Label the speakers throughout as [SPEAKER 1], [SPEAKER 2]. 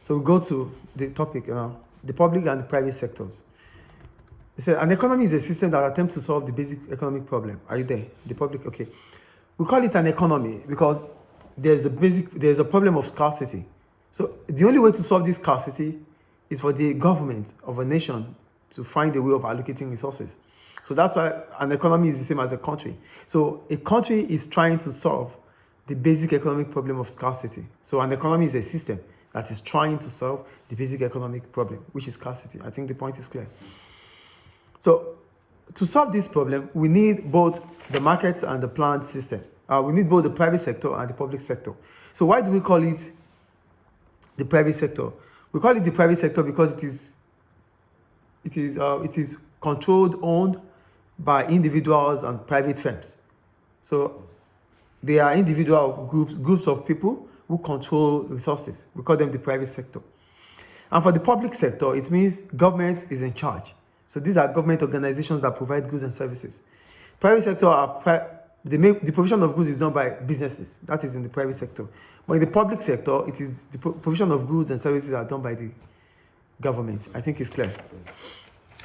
[SPEAKER 1] So we go to the topic, the public and the private sectors. It said an economy is a system that attempts to solve the basic economic problem. Are you there? The public, okay. We call it an economy because there's a problem of scarcity. So the only way to solve this scarcity is for the government of a nation to find a way of allocating resources. So that's why an economy is the same as a country. So a country is trying to solve the basic economic problem of scarcity. So an economy is a system that is trying to solve the basic economic problem, which is scarcity. I think the point is clear. So to solve this problem, we need both the market and the planned system. We need both the private sector and the public sector. So why do we call it the private sector? We call it the private sector because it is controlled, owned by individuals and private firms. So they are individual groups of people who control resources. We call them the private sector. And for the public sector, it means government is in charge. So these are government organizations that provide goods and services. Private sector the provision of goods is done by businesses. That is in the private sector. But in the public sector, it is the provision of goods and services are done by the government. I think it's clear.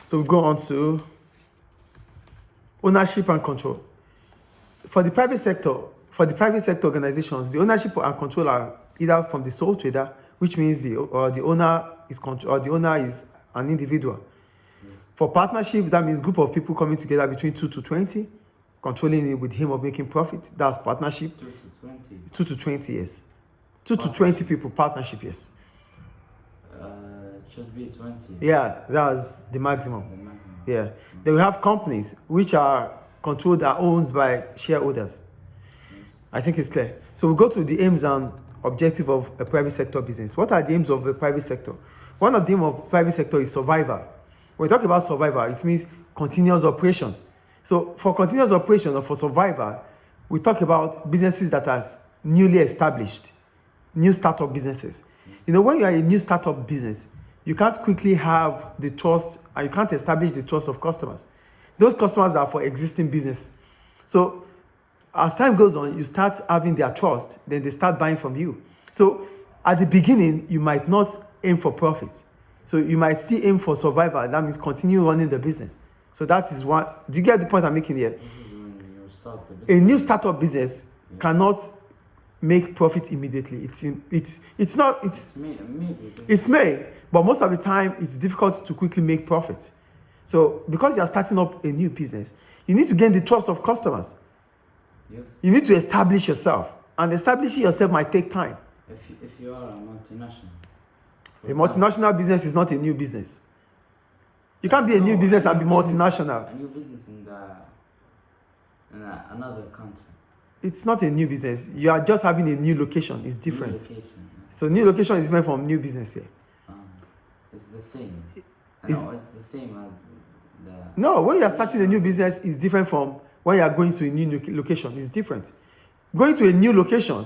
[SPEAKER 1] So we go on to ownership and control. For the private sector organizations, the ownership and control are either from the sole trader, which means the owner is an individual. For partnership, that means group of people coming together between 2 to 20, controlling it with aim of making profit. That's partnership.
[SPEAKER 2] 2 to 20.
[SPEAKER 1] 2 to 20, yes. 2 to 20 people, partnership, yes.
[SPEAKER 2] It should be 20.
[SPEAKER 1] Yeah, that's the maximum. Yeah. Then we have companies which are controlled, are owned by shareholders. I think it's clear. So we go to the aims and objective of a private sector business. What are the aims of a private sector? One of the aims of private sector is survival. When we talk about survival, it means continuous operation. So for continuous operation or for survival, we talk about businesses that are newly established, new startup businesses. You know, when you are a new startup business, you can't quickly have the trust and you can't establish the trust of customers. Those customers are for existing business. So as time goes on, you start having their trust, then they start buying from you. So at the beginning, you might not aim for profit. So you might still aim for survival. That means continue running the business. So that is what, do you get the point I'm making here?
[SPEAKER 2] This is when you start the business.
[SPEAKER 1] A new startup business cannot make profit immediately. It's made, but most of the time it's difficult to quickly make profit. So because you are starting up a new business, you need to gain the trust of customers.
[SPEAKER 2] Yes.
[SPEAKER 1] You need to establish yourself, and establishing yourself might take time.
[SPEAKER 2] If you are a multinational.
[SPEAKER 1] A multinational business is not a new business. You can't be a new business and be multinational.
[SPEAKER 2] A new business in another country.
[SPEAKER 1] It's not a new business. You are just having a new location. It's different.
[SPEAKER 2] New location, yes.
[SPEAKER 1] So new location is different from new business here.
[SPEAKER 2] It's the same.
[SPEAKER 1] It's
[SPEAKER 2] the same as the...
[SPEAKER 1] No, when you are starting a new business, it's different from when you are going to a new location. It's different. Going to a new location,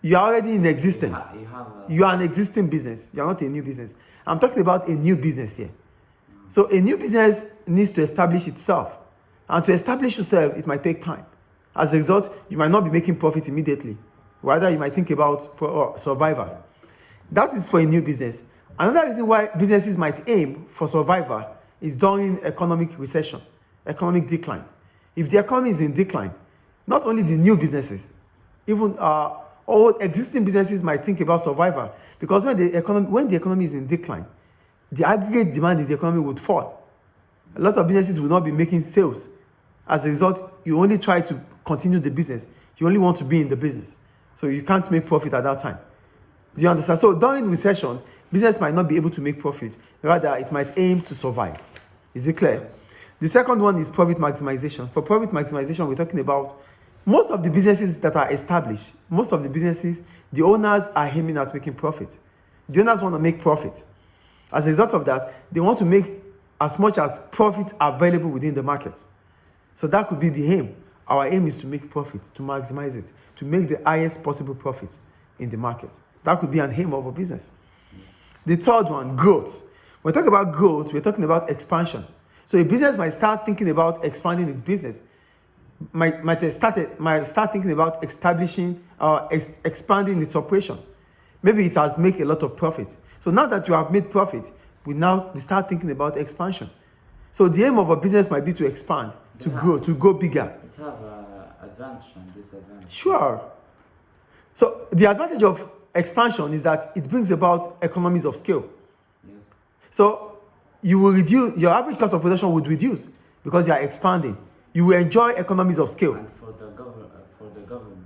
[SPEAKER 1] you are already in existence. You are an existing business. You are not a new business. I'm talking about a new business here. So a new business needs to establish itself. And to establish yourself, it might take time. As a result, you might not be making profit immediately. Rather, you might think about survival. That is for a new business. Another reason why businesses might aim for survival is during economic recession, economic decline. If the economy is in decline, not only the new businesses, even all existing businesses might think about survival. Because when the economy is in decline, the aggregate demand in the economy would fall. A lot of businesses will not be making sales. As a result, you only try to continue the business. You only want to be in the business. So you can't make profit at that time. Do you understand? So during recession, business might not be able to make profit. Rather, it might aim to survive. Is it clear? The second one is profit maximization. For profit maximization, we're talking about most of the businesses that are established, most of the businesses, the owners are aiming at making profit. The owners want to make profit. As a result of that, they want to make as much as profit available within the market. So that could be the aim. Our aim is to make profit, to maximize it, to make the highest possible profit in the market. That could be an aim of a business. The third one, growth. When we talk about growth, we're talking about expansion. So a business might start thinking about expanding its business, might start thinking about establishing or expanding its operation. Maybe it has made a lot of profit. So now that you have made profit, we start thinking about expansion. So the aim of a business might be to expand, to go bigger.
[SPEAKER 2] It have advantage and disadvantage.
[SPEAKER 1] Sure. So the advantage of expansion is that it brings about economies of scale.
[SPEAKER 2] Yes.
[SPEAKER 1] So you will reduce, your average cost of production would reduce because you are expanding. You will enjoy economies of scale.
[SPEAKER 2] And for the government,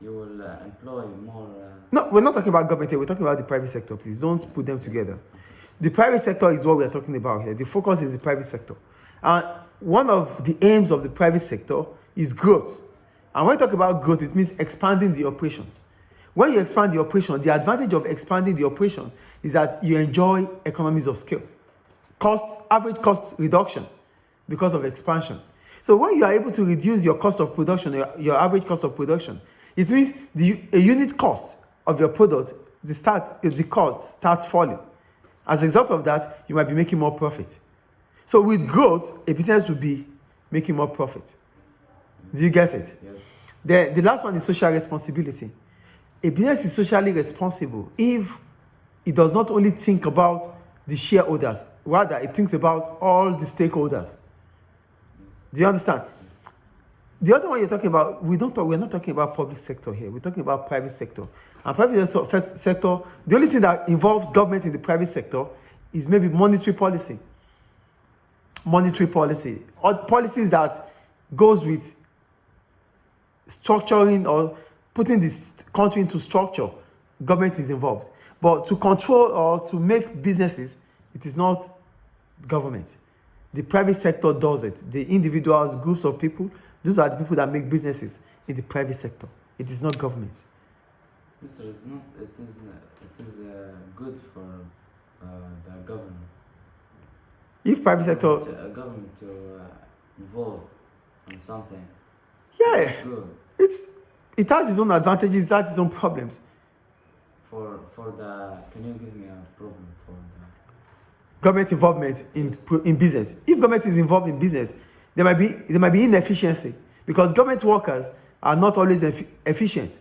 [SPEAKER 2] you will employ more.
[SPEAKER 1] No, we're not talking about government here. We're talking about the private sector. Please don't put them together. The private sector is what we're talking about here. The focus is the private sector. And one of the aims of the private sector is growth. And when we talk about growth, it means expanding the operations. When you expand the operation, the advantage of expanding the operation is that you enjoy economies of scale. Average cost reduction because of expansion. So when you are able to reduce your cost of production, your average cost of production, it means a unit cost of your product, the cost starts falling. As a result of that, you might be making more profit. So with growth, a business will be making more profit. Do you get it?
[SPEAKER 2] Yes.
[SPEAKER 1] The last one is social responsibility. A business is socially responsible if it does not only think about the shareholders, rather it thinks about all the stakeholders. Do you understand? The other one you're talking about, we're not talking about public sector here. We're talking about private sector. And private sector, the only thing that involves government in the private sector is maybe monetary policy. Monetary policy. Or policies that goes with structuring or putting this country into structure. Government is involved. But to control or to make businesses, it is not government. The private sector does it. The individuals, groups of people, those are the people that make businesses in the private sector. It is not government.
[SPEAKER 2] Mister, it's not. It is good for the government.
[SPEAKER 1] If private sector,
[SPEAKER 2] Government to involve in something.
[SPEAKER 1] yeah,
[SPEAKER 2] It's good
[SPEAKER 1] it has its own advantages, it has its own problems.
[SPEAKER 2] for the. Can you give me a problem for the?
[SPEAKER 1] Government involvement in business. If government is involved in business, there might be inefficiency because government workers are not always efficient.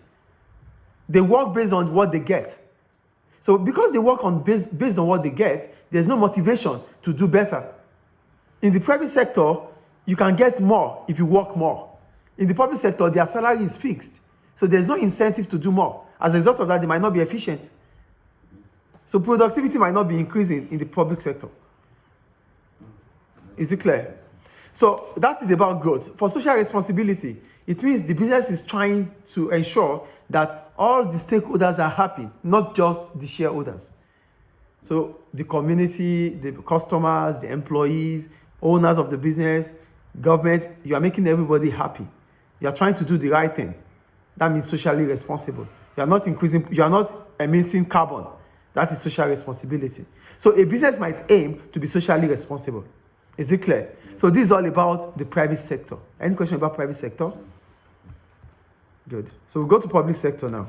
[SPEAKER 1] They work based on what they get. So because they work based on what they get, there's no motivation to do better. In the private sector, you can get more if you work more. In the public sector, their salary is fixed. So there's no incentive to do more. As a result of that, they might not be efficient. So productivity might not be increasing in the public sector. Is it clear? So that is about growth. For social responsibility, it means the business is trying to ensure that all the stakeholders are happy, not just the shareholders. So the community, the customers, the employees, owners of the business, government, you are making everybody happy. You are trying to do the right thing. That means socially responsible. You are not emitting carbon. That is social responsibility. So a business might aim to be socially responsible. Is it clear? So this is all about the private sector. Any question about private sector? Good. So we'll go to public sector now.